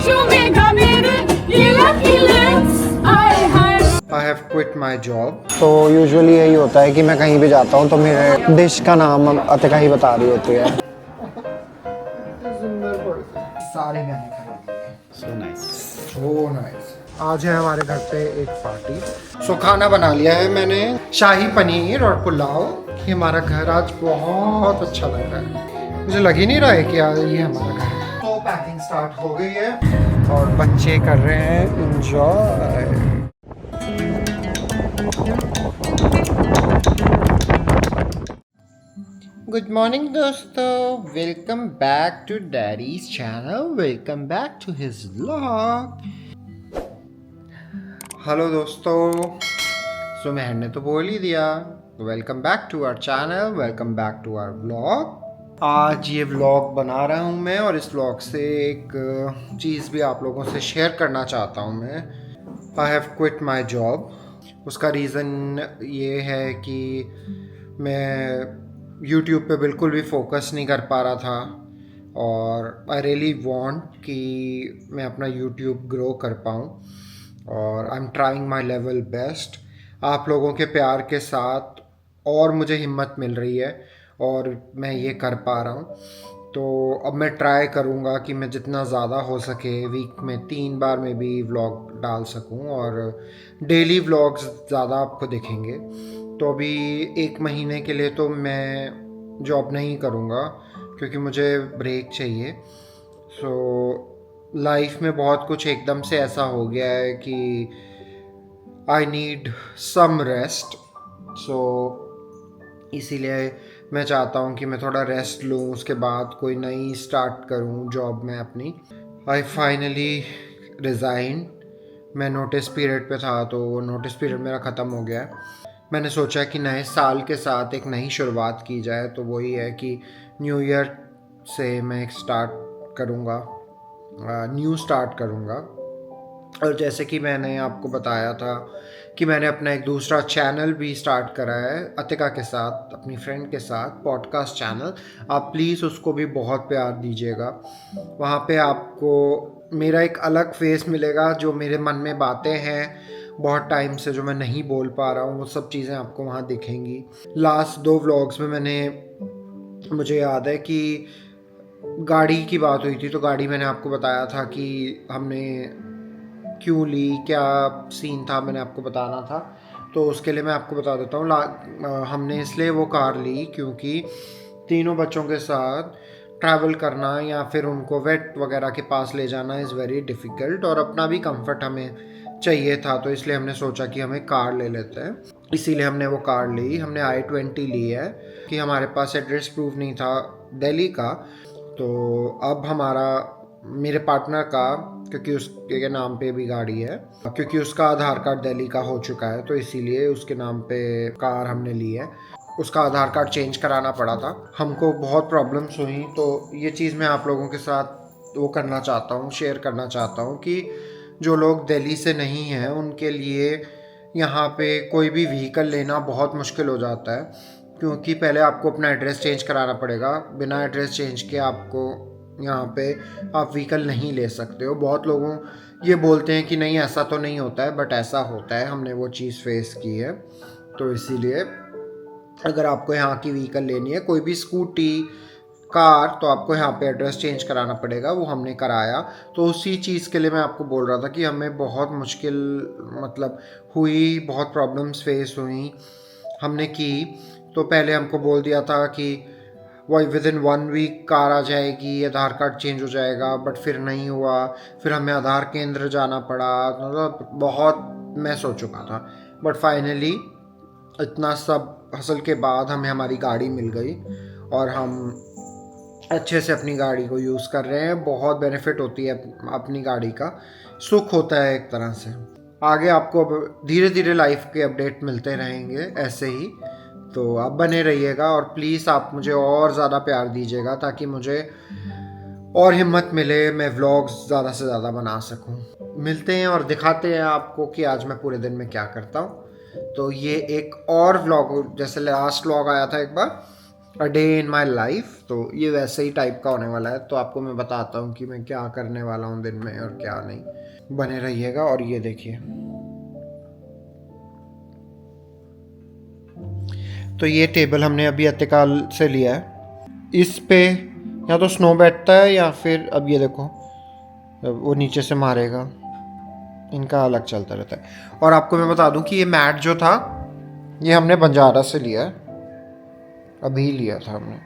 I have quit my job. तो usually यही होता है कि मैं कहीं भी जाता हूँ तो मेरे डिश का नाम अतिका ही बता रही होती है। सारे गाने खराब। So nice. So nice। आज है हमारे घर पे एक पार्टी। सो खाना बना लिया है मैंने, शाही पनीर और पुलाव। ये हमारा घर आज बहुत अच्छा लग रहा है, मुझे लग ही नहीं रहा है कि आज ये हमारा घर है। तो पैकिंग स्टार्ट हो गई है और बच्चे कर रहे हैं एंजॉय। गुड मॉर्निंग दोस्तों, welcome back to daddy's channel, welcome back to his vlog. Hello दोस्तों, सो महर ने तो बोल ही दिया, welcome back to our channel, welcome back to our vlog. आज ये व्लॉग बना रहा हूँ मैं और इस व्लॉग से एक चीज़ भी आप लोगों से शेयर करना चाहता हूँ मैं। I have quit my job. उसका रीज़न ये है कि मैं YouTube पे बिल्कुल भी फोकस नहीं कर पा रहा था और आई रियली वांट कि मैं अपना YouTube ग्रो कर पाऊँ और I am trying my level best. आप लोगों के प्यार के साथ और मुझे हिम्मत मिल रही है और मैं ये कर पा रहा हूँ। तो अब मैं ट्राई करूँगा कि मैं जितना ज़्यादा हो सके वीक में 3 बार में भी व्लॉग डाल सकूँ और डेली व्लॉग्स ज़्यादा आपको दिखेंगे। तो अभी 1 महीने के लिए तो मैं जॉब नहीं करूँगा क्योंकि मुझे ब्रेक चाहिए। सो लाइफ में बहुत कुछ एकदम से ऐसा हो गया है कि आई नीड सम रेस्ट। सो इसीलिए मैं चाहता हूँ कि मैं थोड़ा रेस्ट लूँ, उसके बाद कोई नई स्टार्ट करूँ जॉब में अपनी। I finally resign. मैं नोटिस पीरियड पे था तो नोटिस पीरियड मेरा ख़त्म हो गया है। मैंने सोचा कि नए साल के साथ एक नई शुरुआत की जाए, तो वही है कि न्यू ईयर से मैं एक स्टार्ट करूँगा, न्यू स्टार्ट करूँगा। और जैसे कि मैंने आपको बताया था कि मैंने अपना एक दूसरा चैनल भी स्टार्ट करा है अतिका के साथ, अपनी फ्रेंड के साथ, पॉडकास्ट चैनल। आप प्लीज़ उसको भी बहुत प्यार दीजिएगा। वहाँ पे आपको मेरा एक अलग फेस मिलेगा, जो मेरे मन में बातें हैं बहुत टाइम से जो मैं नहीं बोल पा रहा हूँ, वो सब चीज़ें आपको वहाँ दिखेंगी। लास्ट 2 व्लॉग्स में मुझे याद है कि गाड़ी की बात हुई थी, तो गाड़ी मैंने आपको बताया था कि हमने क्यों ली, क्या सीन था, मैंने आपको बताना था। तो उसके लिए मैं आपको बता देता हूँ। हमने इसलिए वो कार ली क्योंकि तीनों बच्चों के साथ ट्रैवल करना या फिर उनको वेट वगैरह के पास ले जाना इज़ वेरी डिफ़िकल्ट और अपना भी कंफर्ट हमें चाहिए था। तो इसलिए हमने सोचा कि हमें कार ले लेते हैं, इसीलिए हमने वो कार ली। हमने i20 ली है कि हमारे पास एड्रेस प्रूफ नहीं था दिल्ली का। तो अब हमारा, मेरे पार्टनर का, क्योंकि उसके नाम पे भी गाड़ी है, क्योंकि उसका आधार कार्ड दिल्ली का हो चुका है तो इसीलिए उसके नाम पे कार हमने ली है। उसका आधार कार्ड चेंज कराना पड़ा था, हमको बहुत प्रॉब्लम्स हुई। तो ये चीज़ मैं आप लोगों के साथ वो करना चाहता हूँ, शेयर करना चाहता हूँ कि जो लोग दिल्ली से नहीं हैं उनके लिए यहाँ पे कोई भी व्हीकल लेना बहुत मुश्किल हो जाता है, क्योंकि पहले आपको अपना एड्रेस चेंज कराना पड़ेगा। बिना एड्रेस चेंज के आपको यहाँ पे आप व्हीकल नहीं ले सकते हो। बहुत लोगों ये बोलते हैं कि नहीं ऐसा तो नहीं होता है, बट ऐसा होता है, हमने वो चीज़ फेस की है। तो इसीलिए अगर आपको यहाँ की व्हीकल लेनी है, कोई भी स्कूटी, कार, तो आपको यहाँ पे एड्रेस चेंज कराना पड़ेगा। वो हमने कराया। तो उसी चीज़ के लिए मैं आपको बोल रहा था कि हमें बहुत मुश्किल मतलब हुई, बहुत प्रॉब्लम्स फेस हुई, हमने की। तो पहले हमको बोल दिया था कि वही विदिन 1 वीक कार आ जाएगी, आधार कार्ड चेंज हो जाएगा, बट फिर नहीं हुआ। फिर हमें आधार केंद्र जाना पड़ा, मतलब बहुत मैस हो चुका था। बट फाइनली इतना सब हसल के बाद हमें हमारी गाड़ी मिल गई और हम अच्छे से अपनी गाड़ी को यूज़ कर रहे हैं। बहुत बेनिफिट होती है अपनी गाड़ी का, सुख होता है एक तरह से। आगे आपको धीरे धीरे लाइफ के अपडेट मिलते रहेंगे ऐसे ही, तो आप बने रहिएगा और प्लीज़ आप मुझे और ज़्यादा प्यार दीजिएगा ताकि मुझे और हिम्मत मिले, मैं व्लॉग्स ज़्यादा से ज़्यादा बना सकूं। मिलते हैं और दिखाते हैं आपको कि आज मैं पूरे दिन में क्या करता हूं। तो ये एक और व्लॉग, जैसे लास्ट व्लॉग आया था एक बार, a day in my life. तो ये वैसे ही टाइप का होने वाला है, तो आपको मैं बताता हूँ कि मैं क्या करने वाला हूँ दिन में और क्या नहीं। बने रहिएगा। और ये देखिए, तो ये टेबल हमने अभी अतिकाल से लिया है। इस पे या तो स्नो बैठता है या फिर अब ये देखो वो नीचे से मारेगा, इनका अलग चलता रहता है। और आपको मैं बता दूं कि ये मैट जो था ये हमने बंजारा से लिया है, अभी लिया था हमने।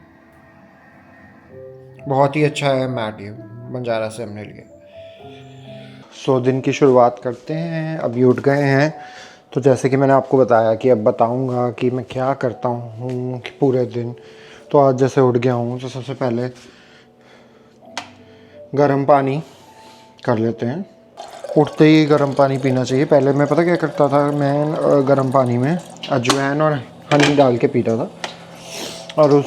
बहुत ही अच्छा है मैट, ये बंजारा से हमने लिया। सो दिन की शुरुआत करते हैं। अभी उठ गए हैं, तो जैसे कि मैंने आपको बताया कि अब बताऊंगा कि मैं क्या करता हूँ कि पूरे दिन। तो आज जैसे उठ गया हूँ तो सबसे पहले गर्म पानी कर लेते हैं। उठते ही गर्म पानी पीना चाहिए। पहले मैं पता क्या करता था, मैं गर्म पानी में अजवाइन और हनी डाल के पीता था, और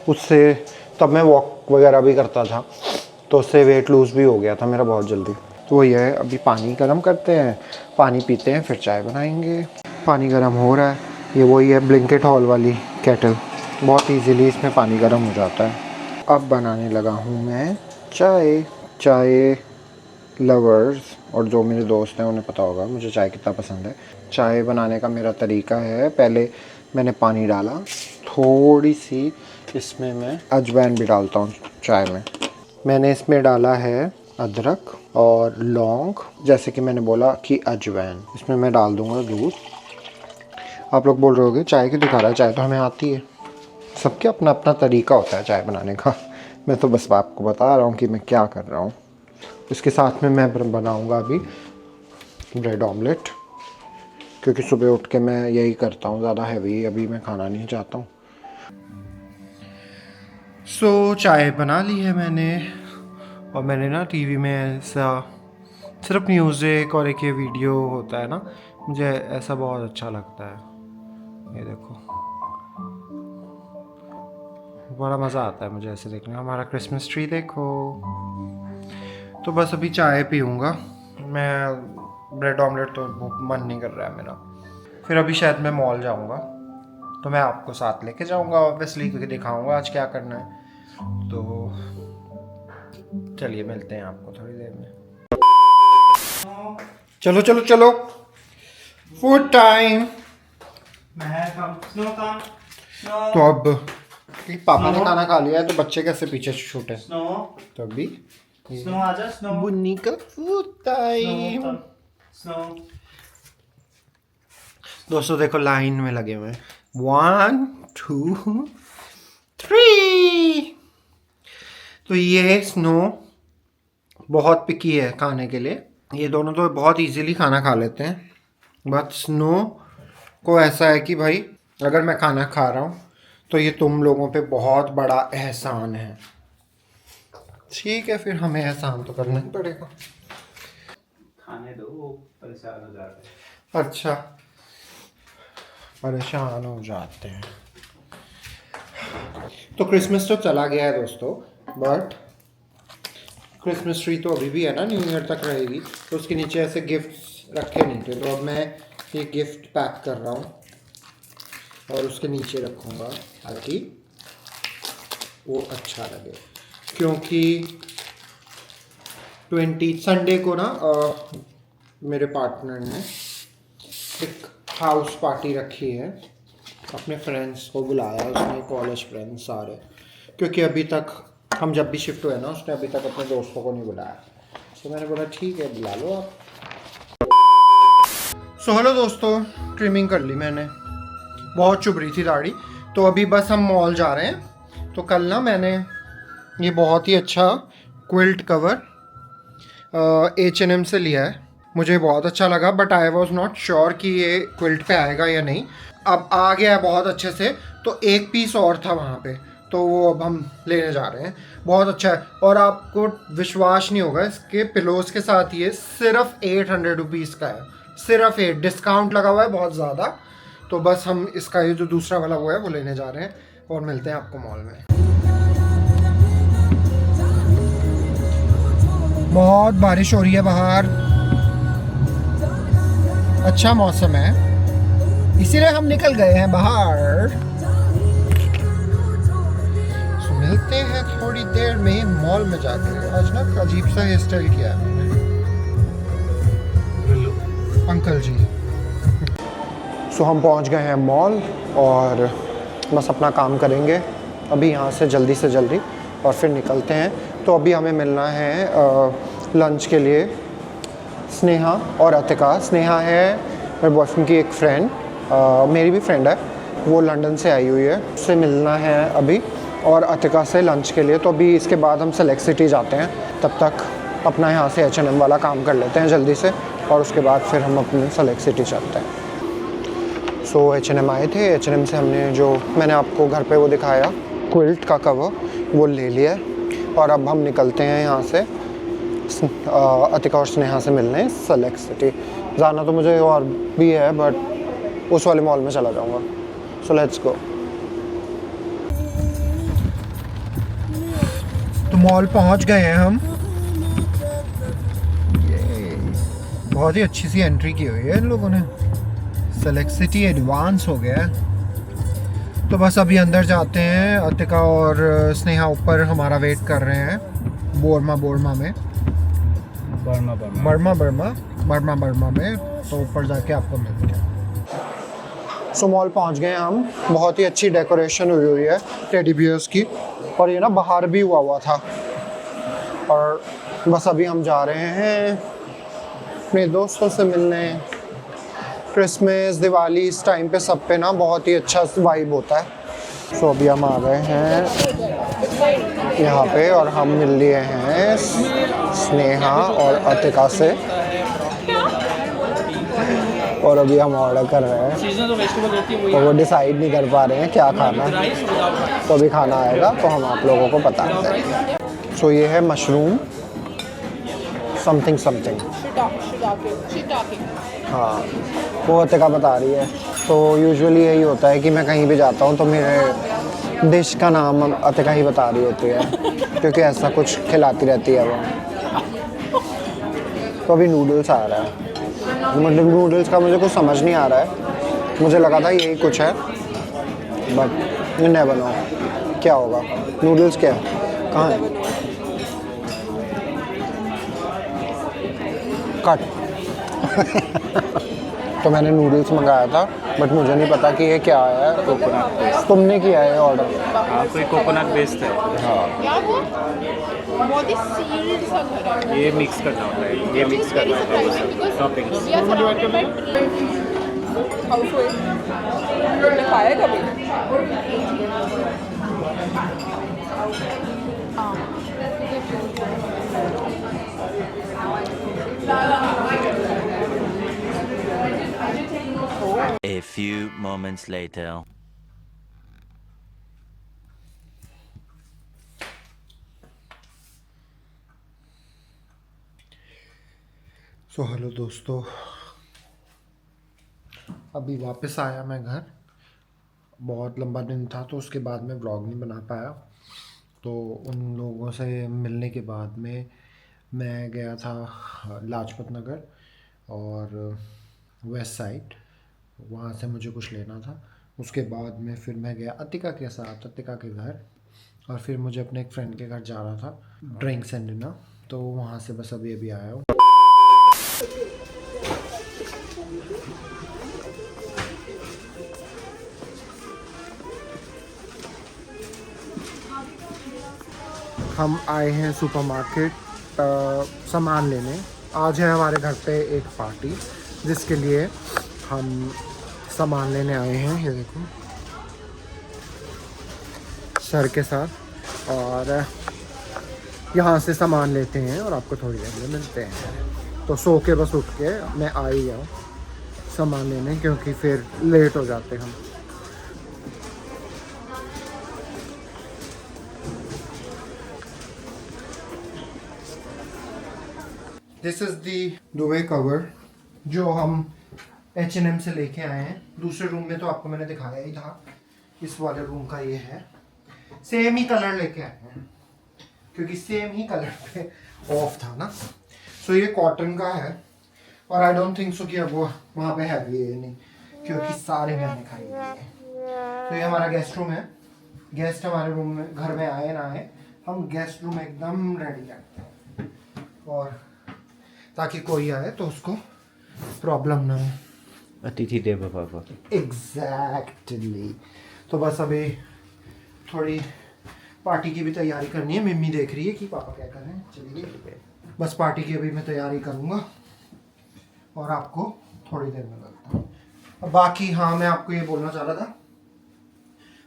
उससे तब मैं वॉक वगैरह भी करता था, तो उससे वेट लूज़ भी हो गया था मेरा बहुत जल्दी। तो वही है, अभी पानी गर्म करते हैं, पानी पीते हैं, फिर चाय बनाएंगे। पानी गर्म हो रहा है। ये वही है ब्लिंकेट हॉल वाली केटल, बहुत इजीली इसमें पानी गर्म हो जाता है। अब बनाने लगा हूँ मैं चाय लवर्स, और जो मेरे दोस्त हैं उन्हें पता होगा मुझे चाय कितना पसंद है। चाय बनाने का मेरा तरीका है, पहले मैंने पानी डाला, थोड़ी सी इसमें मैं अजवाइन भी डालता हूँ चाय में। मैंने इसमें डाला है अदरक और लौंग, जैसे कि मैंने बोला कि अजवाइन। इसमें मैं डाल दूँगा दूध। आप लोग बोल रहे होंगे चाय क्यों दिखा रहा है, चाय तो हमें आती है। सबके अपना अपना तरीका होता है चाय बनाने का। मैं तो बस आपको बता रहा हूँ कि मैं क्या कर रहा हूँ। इसके साथ में मैं बनाऊँगा अभी ब्रेड ऑमलेट, क्योंकि सुबह उठ के मैं यही करता हूँ, ज़्यादा हैवी अभी मैं खाना नहीं चाहता हूँ। सो चाय बना ली है मैंने, और मैंने ना टीवी में ऐसा सिर्फ म्यूज़िक और एक ये वीडियो होता है ना, मुझे ऐसा बहुत अच्छा लगता है। ये देखो, बड़ा मज़ा आता है मुझे ऐसे देखने। हमारा क्रिसमस ट्री देखो। तो बस अभी चाय पीऊँगा मैं, ब्रेड ऑमलेट तो मन नहीं कर रहा है मेरा। फिर अभी शायद मैं मॉल जाऊँगा, तो मैं आपको साथ लेके जाऊँगा ऑब्वियसली, क्योंकि दिखाऊँगा आज क्या करना है। तो चलिए मिलते हैं आपको थोड़ी देर में। चलो चलो चलो, फूड टाइम। तो अब पापा ने खाना खा लिया है, तो बच्चे कैसे पीछे छूटे। तो अभी बुन्नी का फूड टाइम। दोस्तों देखो लाइन में लगे हुए हैं, 1 2 3। तो ये स्नो बहुत पिकी है खाने के लिए। ये दोनों तो बहुत इजीली खाना खा लेते हैं, बट स्नो को ऐसा है कि भाई अगर मैं खाना खा रहा हूँ तो ये तुम लोगों पे बहुत बड़ा एहसान है। ठीक है, फिर हमें एहसान तो करना ही पड़ेगा। खाने दो, वो परेशान हो जाते हैं। अच्छा, परेशान हो जाते हैं। तो क्रिसमस तो चला गया है दोस्तों, बट क्रिसमस ट्री तो अभी भी है ना, न्यू ईयर तक रहेगी। तो उसके नीचे ऐसे गिफ्ट्स रखे नहीं थे, तो अब मैं ये गिफ्ट पैक कर रहा हूँ और उसके नीचे रखूँगा ताकि वो अच्छा लगे। क्योंकि 20 संडे को ना मेरे पार्टनर ने एक हाउस पार्टी रखी है, अपने फ्रेंड्स को बुलाया उसने, कॉलेज फ्रेंड्स सारे। क्योंकि अभी तक हम जब भी शिफ्ट हुए ना, उसने अभी तक अपने दोस्तों को नहीं बुलाया। तो मैंने बोला ठीक है बुला लो आप। सो हेलो दोस्तों, ट्रिमिंग कर ली मैंने, बहुत चुभ रही थी दाढ़ी। तो अभी बस हम मॉल जा रहे हैं। तो कल ना मैंने ये बहुत ही अच्छा क्विल्ट कवर H&M से लिया है, मुझे बहुत अच्छा लगा, but I was not sure कि ये क्विल्ट पे आएगा या नहीं। अब आ गया है बहुत अच्छे से। तो एक पीस और था वहाँ पे, तो वो अब हम लेने जा रहे हैं। बहुत अच्छा है, और आपको विश्वास नहीं होगा, इसके पिलोज के साथ ये सिर्फ 800 रुपीज़ का है, सिर्फ 8। डिस्काउंट लगा हुआ है बहुत ज़्यादा। तो बस हम इसका ये जो दूसरा वाला वो है वो लेने जा रहे हैं, और मिलते हैं आपको मॉल में। बहुत बारिश हो रही है बाहर, अच्छा मौसम है, इसीलिए हम निकल गए हैं बाहर। मिलते हैं थोड़ी देर में मॉल में जाके। आज ना अजीब सा हेयर स्टाइल किया है मैंने। अंकल जी। सो हम पहुंच गए हैं मॉल और बस अपना काम करेंगे अभी यहाँ से जल्दी और फिर निकलते हैं। तो अभी हमें मिलना है लंच के लिए स्नेहा और अतिका। स्नेहा है मेरे बॉयफ्रेंड की एक फ्रेंड, मेरी भी फ्रेंड है, वो लंदन से आई हुई है, उससे मिलना है अभी, और अतिका से लंच के लिए। तो अभी इसके बाद हम सेलेक्ट सिटी जाते हैं, तब तक अपना यहाँ से H&M वाला काम कर लेते हैं जल्दी से, और उसके बाद फिर हम अपने सेलेक्ट सिटी चलते हैं। सो H&M आए थे, H&M से हमने जो मैंने आपको घर पे वो दिखाया क्विल्ट का कवर, वो ले लिया है। और अब हम निकलते हैं यहाँ से अतिका और स्नेहा से मिलने सेलेक्ट सिटी। जाना तो मुझे और भी है, बट उस वाले मॉल में चला जाऊँगा। So let's go. तो मॉल पहुँच गए हैं हम। बहुत ही अच्छी सी एंट्री की हुई है इन लोगों ने। सेलेक्ट सिटी एडवांस हो गया है। तो बस अभी अंदर जाते हैं। अतिका और स्नेहा ऊपर हमारा वेट कर रहे हैं बोरमा में, बर्मा में। तो ऊपर जाके आपको मिलते हैं। सो मॉल पहुंच गए हम। बहुत ही अच्छी डेकोरेशन हुई है टेडी बियर्स की, और ये ना बाहर भी हुआ था। और बस अभी हम जा रहे हैं अपने दोस्तों से मिलने। क्रिसमस, दिवाली, इस टाइम पे सब पे ना बहुत ही अच्छा वाइब होता है। सो अभी हम आ गए हैं यहाँ पे, और हम मिल लिए हैं स्नेहा और अतिका से, और अभी हम ऑर्डर कर रहे हैं। तो वो डिसाइड नहीं कर पा रहे हैं क्या खाना है, तो अभी खाना आएगा तो हम आप लोगों को बताते हैं। सो ये है मशरूम समथिंग। हाँ, वो अतिका बता रही है। तो यूजुअली यही होता है कि मैं कहीं भी जाता हूँ तो मेरे डिश का नाम अतिका ही बता रही होती है, क्योंकि ऐसा कुछ खिलाती रहती है वो। तो अभी नूडल्स आ रहा है। मतलब नूडल्स का मुझे कुछ समझ नहीं आ रहा है, मुझे लगा था यही कुछ है, बट यू नेवर नो क्या होगा। नूडल्स क्या है, कहाँ है? कट। तो मैंने नूडल्स मंगाया था, बट मुझे नहीं पता कि ये क्या है। Coconut based. तुमने किया है ऑर्डर? हाँ, कोई कोकोनट बेस्ड है। हाँ, बहुत ही सील्ड सा घर है। ये मिक्स करना होता है, ये मिक्स करना होता है toppings. We are surrounded by household. तुमने खाया है कभी? A few moments later. So hello दोस्तों, अभी वापस आया मैं घर। बहुत लंबा दिन था तो उसके बाद में व्लॉग नहीं बना पाया। तो उन लोगों से मिलने के बाद में मैं गया था लाजपत नगर और वेस्ट साइड, वहाँ से मुझे कुछ लेना था। उसके बाद में फिर मैं गया अतिका के साथ अतिका के घर, और फिर मुझे अपने एक फ्रेंड के घर जाना था ड्रिंक्स एंड डिनर। तो वहाँ से बस अभी आया हूँ। हम आए हैं सुपरमार्केट सामान लेने। आज है हमारे घर पे एक पार्टी, जिसके लिए हम सामान लेने आए हैं। ये देखो सर के साथ, और यहाँ से सामान लेते हैं और आपको थोड़ी देर में मिलते हैं। तो सो के बस उठ के मैं आ ही गया हूँ सामान लेने, क्योंकि फिर लेट हो जाते हम। This is the Dubai cover जो हम H&M से लेके आए हैं। दूसरे रूम में तो आपको मैंने दिखाया ही था, इस वाले रूम का ये है। सेम ही कलर लेके आए हैं, क्योंकि सेम ही कलर पे ऑफ था ना। सो ये कॉटन का है, और आई डोंट थिंक सो कि अब वो वहाँ पे हैवी है नहीं, क्योंकि सारे मैंने खरीदे हैं। तो ये हमारा गेस्ट रूम है, गेस्ट हमारे रूम में घर में आए ना आए, हम गेस्ट रूम एकदम रेडी रखते हैं, और ताकि कोई आए तो उसको प्रॉब्लम ना हो। अतिथि देवो भव। एग्जैक्टली। तो बस अभी थोड़ी पार्टी की भी तैयारी करनी है। मम्मी देख रही है कि पापा क्या कर रहे हैं। चलिए बस पार्टी की अभी मैं तैयारी करूँगा और आपको थोड़ी देर में मिलता हूँ। अब बाकी हाँ, मैं आपको ये बोलना चाह रहा था,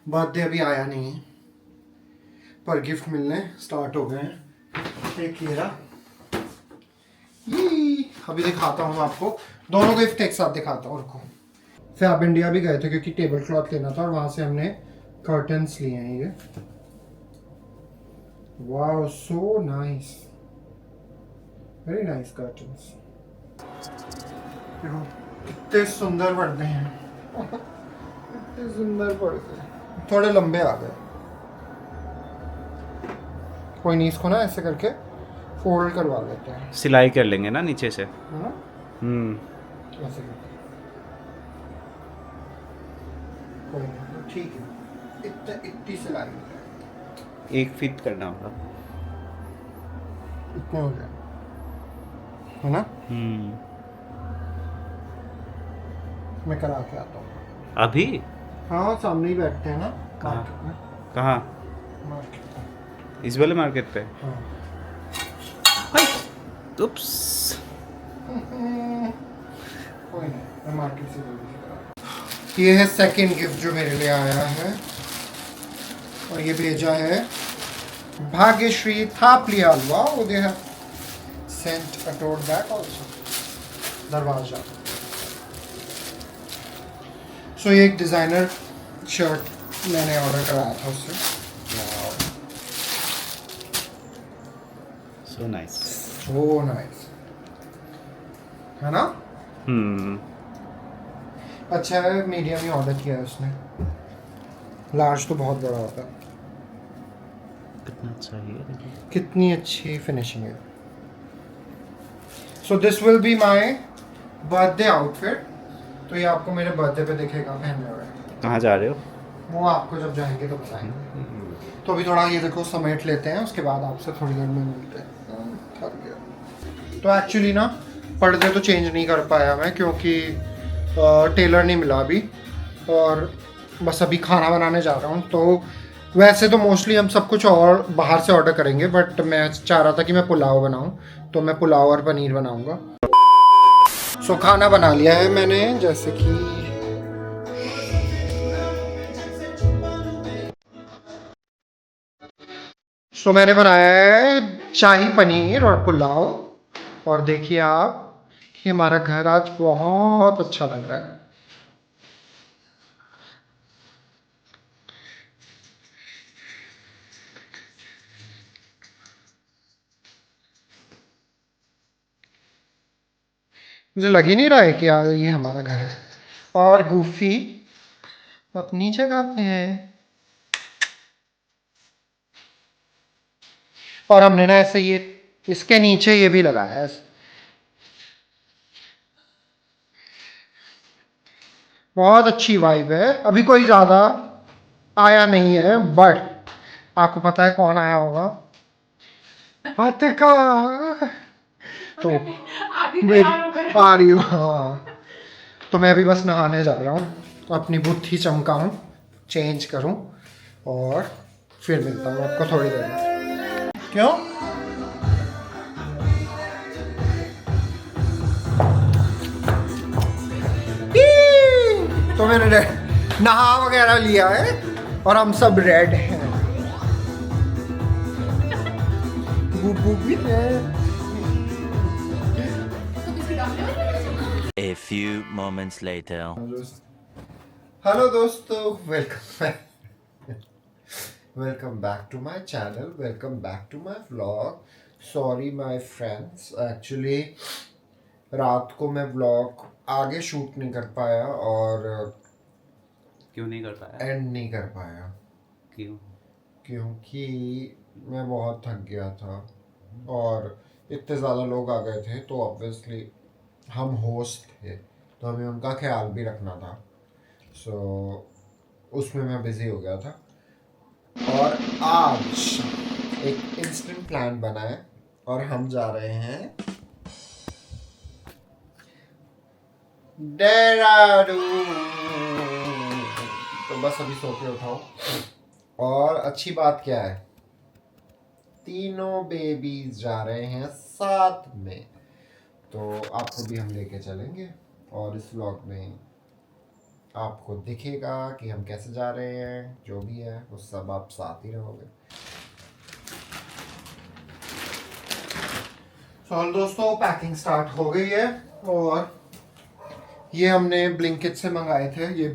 बर्थडे अभी आया नहीं है पर गिफ्ट मिलने स्टार्ट हो गए हैं। एक ये रहा, अभी दिखाता हूँ आपको, दोनों गिफ्ट एक साथ दिखाता हूँ। रुको, फिर आप इंडिया भी गए थे क्योंकि टेबल क्लॉथ लेना था और वहाँ से हमने कर्टन्स लिए हैं ये। Wow, so nice, very nice curtains. देखो कितने सुंदर पर्दे हैं, कितने सुंदर पर्दे। थोड़े लंबे आ गए, कोई नहीं, इसको ना ऐसे करके फोल्ड करवा लेते हैं, सिलाई कर लेंगे ना नीचे से। है ना, ऐसे करके। कोई नहीं, ठीक है, इतनी सिलाई हो जाए, एक फिट करना होगा। इतने हो जाए, है ना। मैं करा के आता हूँ अभी हाँ, सामने ही बैठते हैं ना कहाँ? मार्केट में। कहाँ? मार्केट में, इस वाले मार्केट पे? हाँ। उप्स। कोई नहीं, मैं मार्केट से जल्दी से करा। ये है सेकंड गिफ्ट जो मेरे लिए आया है, और ये भेजा है Bhagyashree Thapliyal. Wow, they have sent a tote bag also, दरवाजा। सो ये एक डिजाइनर शर्ट मैंने ऑर्डर कराया था उससे। So nice. सो नाइस, है ना। अच्छा है, मीडियम ही ऑर्डर किया है उसने, लार्ज तो बहुत बड़ा होता है। कितना अच्छा है, कितनी अच्छी फिनिशिंग है। So this will be my birthday outfit. तो ये आपको मेरे बर्थडे पे दिखेगा पहने हुए। कहाँ जा रहे हो? वो आपको जब जाएंगे तो बताएंगे। तो अभी थोड़ा ये देखो समेट लेते हैं, उसके बाद आपसे थोड़ी देर में मिलते हैं। थक गया। तो एक्चुअली ना पर्दे तो चेंज नहीं कर पाया मैं क्योंकि टेलर नहीं मिला अभी, और बस अभी खाना बनाने जा रहा हूँ। तो वैसे तो मोस्टली हम सब कुछ और बाहर से ऑर्डर करेंगे, बट मैं चाह रहा था कि मैं पुलाव बनाऊँ, तो मैं पुलाव और पनीर बनाऊँगा। सो खाना बना लिया है मैंने, जैसे कि मैंने बनाया है शाही पनीर और पुलाव। और देखिए आप कि हमारा घर आज बहुत अच्छा लग रहा है। मुझे लग ही नहीं रहा है कि यार ये हमारा घर है। और गूफी अपनी जगह पे है। और हमने ना ऐसे ये इसके नीचे ये भी लगाया है। बहुत अच्छी वाइब है। अभी कोई ज़्यादा आया नहीं है, बट आपको पता है कौन आया होगा? फतिका। तो मैं आ रही हूँ, हाँ। तो मैं अभी बस नहाने जा रहा हूँ, अपनी बुद्धि चमकाऊँ, चेंज करूँ, और फिर मिलता हूँ आपको थोड़ी देर में। क्यों? तो मैंने नहा वगैरह लिया है और हम सब रेड हैं। बुबू भी है। A few moments later. Hello दोस्तों, welcome back to my channel, welcome back to my vlog. Sorry my friends, actually रात को मैं व्लॉग आगे शूट नहीं कर पाया और क्यों नहीं कर पाया? एंड नहीं कर पाया क्यों? क्योंकि मैं बहुत थक गया था और इतने ज़्यादा लोग आ गए थे, तो ऑब्वियसली हम होस्ट थे तो हमें उनका ख्याल भी रखना था। सो उसमें मैं बिज़ी हो गया था। और आज एक इंस्टेंट प्लान बना है और हम जा रहे हैं देहरादून। तो बस अभी सो के उठाओ। और अच्छी बात क्या है, तीनों बेबीज जा रहे हैं साथ में, तो आपको भी हम लेके चलेंगे और इस व्लॉग में आपको दिखेगा कि हम कैसे जा रहे हैं। जो भी है वो सब आप साथ ही रहोगे। तो दोस्तों पैकिंग स्टार्ट हो गई है और ये हमने ब्लिंकिट से मंगाए थे। ये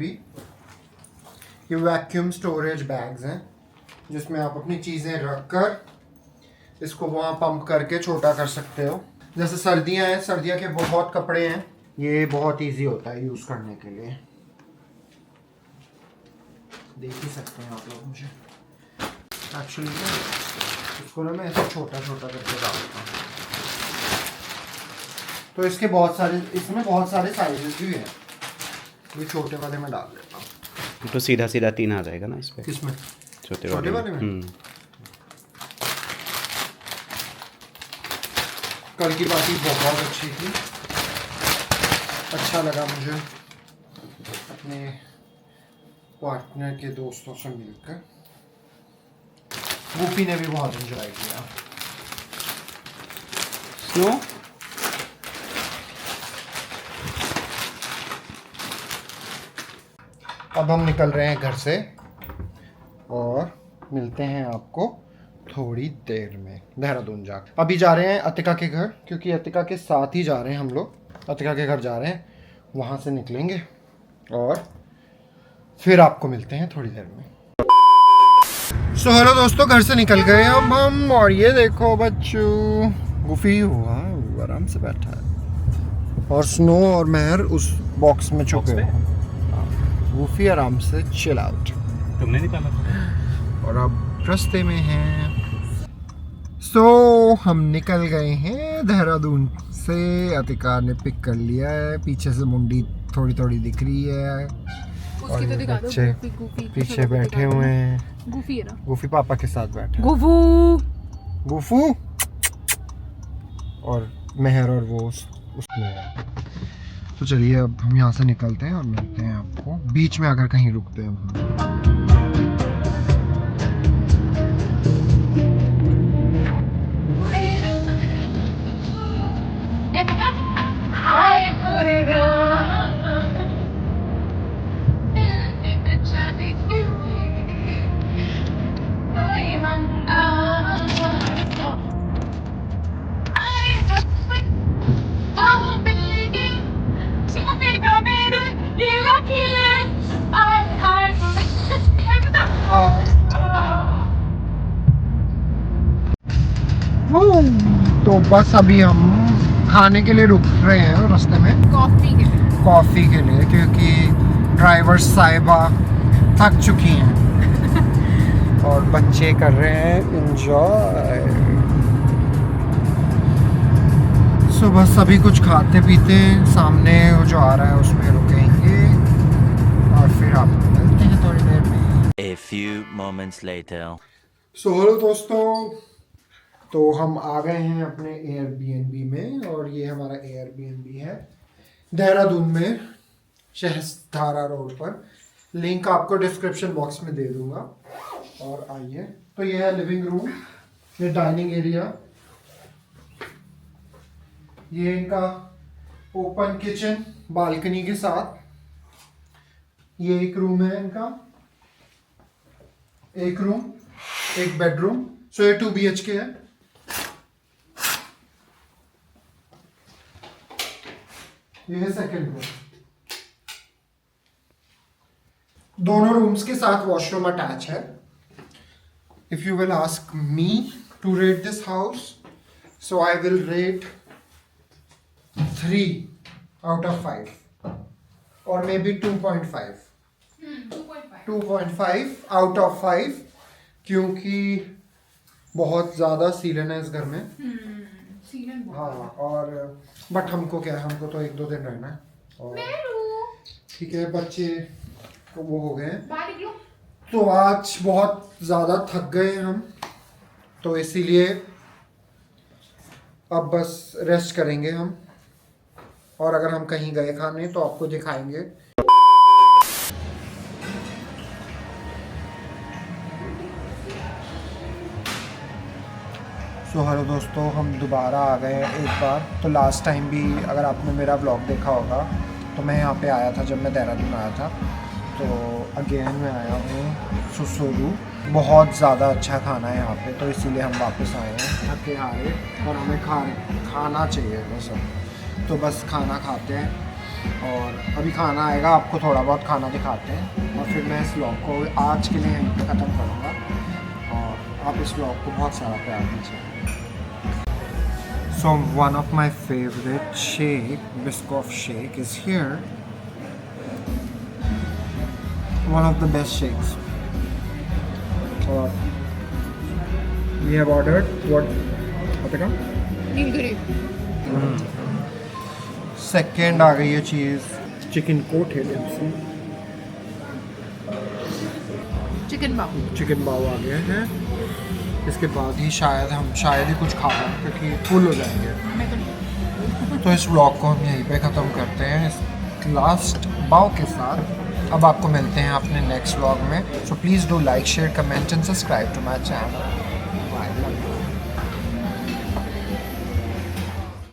वैक्यूम स्टोरेज बैग्स हैं जिसमें आप अपनी चीज़ें रखकर इसको वहाँ पंप करके छोटा कर सकते हो। जैसे सर्दियाँ हैं, सर्दियों के बहुत कपड़े हैं, ये बहुत इजी होता है यूज़ करने के लिए। देख ही सकते हैं आप लोग मुझे। एक्चुअली इसको ना मैं ऐसे छोटा छोटा करके डालता हूँ, तो इसके इसमें बहुत सारे साइजेस भी हैं। ये छोटे वाले में डाल देता हूँ तो सीधा सीधा 3 आ जाएगा ना इस पे। किसमें? छोटे वाले में। कल की पार्टी बहुत अच्छी थी। अच्छा लगा मुझे अपने पार्टनर के दोस्तों से मिलकर। वूफी ने भी बहुत एंजॉय किया। स्नो अब हम निकल रहे हैं घर से और मिलते हैं आपको थोड़ी देर में देहरादून जाकर। अभी जा रहे हैं अतिका के घर, क्योंकि अतिका के साथ ही जा रहे हैं हम लोग। अतिका के घर जा रहे हैं, वहाँ से निकलेंगे और फिर आपको मिलते हैं थोड़ी देर में। सो हेलो दोस्तों, घर से निकल गए अब हम। और ये देखो बच्चू, गुफी हुआ आराम से बैठा है और स्नो और मेहर उस बॉक्स में छुपे हैं। गुफी आराम से चिल आउट। तुमने निकाला और अब रास्ते में हैं। सो हम निकल गए हैं देहरादून से। अतिका ने पिक कर लिया है, पीछे से मुंडी थोड़ी थोड़ी दिख रही है और उसकी तो दिखा दो। बच्चे गुफी पीछे बैठे हुए हैं। गुफी है ना, गुफी पापा के साथ बैठे हैं। गुफू गुफू और मेहर और वो उसमें है। तो चलिए अब हम यहाँ से निकलते हैं और मिलते हैं आपको। बीच में अगर कहीं रुकते हैं हम। तो बस अभी हम खाने के लिए रुक रहे हैं रास्ते में, कॉफ़ी के लिए, क्योंकि ड्राइवर साहिबा थक चुकी हैं और बच्चे कर रहे हैं एंजॉय। सो बस अभी कुछ खाते पीते सामने जो आ रहा है उसमें रुकेंगे और फिर आपको मिलते हैं थोड़ी देर में। A few moments later. So hello दोस्तों, तो हम आ गए हैं अपने एयरबीएनबी में और ये हमारा एयरबीएनबी है देहरादून में, शहस्तारा रोड पर। लिंक आपको डिस्क्रिप्शन बॉक्स में दे दूंगा। और आइए, तो ये है लिविंग रूम, ये डाइनिंग एरिया, ये इनका ओपन किचन बालकनी के साथ, ये एक रूम है इनका, एक रूम एक बेडरूम। सो ये 2 BHK है। ये है सेकंड रूम। दोनों रूम्स के साथ वॉशरूम अटैच है। If you will ask me to rate this house, so I will rate 3 out of 5 or maybe 2.5 out of 5, क्योंकि बहुत ज़्यादा सीलन है इस घर में। हाँ, और बट हमको क्या है, हमको तो 1-2 दिन रहना है और ठीक है। बच्चे तो वो हो गए हैं, तो आज बहुत ज़्यादा थक गए हम, तो इसीलिए अब बस रेस्ट करेंगे हम, और अगर हम कहीं गए खाने तो आपको दिखाएंगे। तो हेलो दोस्तों, हम दोबारा आ गए हैं एक बार। तो लास्ट टाइम भी अगर आपने मेरा व्लॉग देखा होगा तो मैं यहाँ पे आया था जब मैं देहरादून आया था। तो अगेन मैं आया हूँ सुसुरु। बहुत ज़्यादा अच्छा खाना है यहाँ पे, तो इसीलिए हम वापस आए हैं थके हारे, और हमें खाना चाहिए बस। तो बस खाना खाते हैं और अभी खाना आएगा, आपको थोड़ा बहुत खाना दिखाते हैं और फिर मैं इस व्लॉग को आज के लिए यहीं पे ख़त्म करूँगा। और आप इस व्लॉग को बहुत सारा प्यार दीजिए। So one of my favorite shake, Biscoff shake, is here. One of the best shakes. और we have ordered what it Nilgiri second आ गई है चीज़, चिकन कोट है से चिकन बाव आ गया है। इसके बाद ही शायद ही कुछ खा पाएँ क्योंकि फुल हो जाएंगे। तो इस व्लॉग को हम यहीं पे ख़त्म करते हैं इस लास्ट बाव के साथ। अब आपको मिलते हैं अपने नेक्स्ट व्लॉग में। So please do like, share, comment and subscribe to my channel.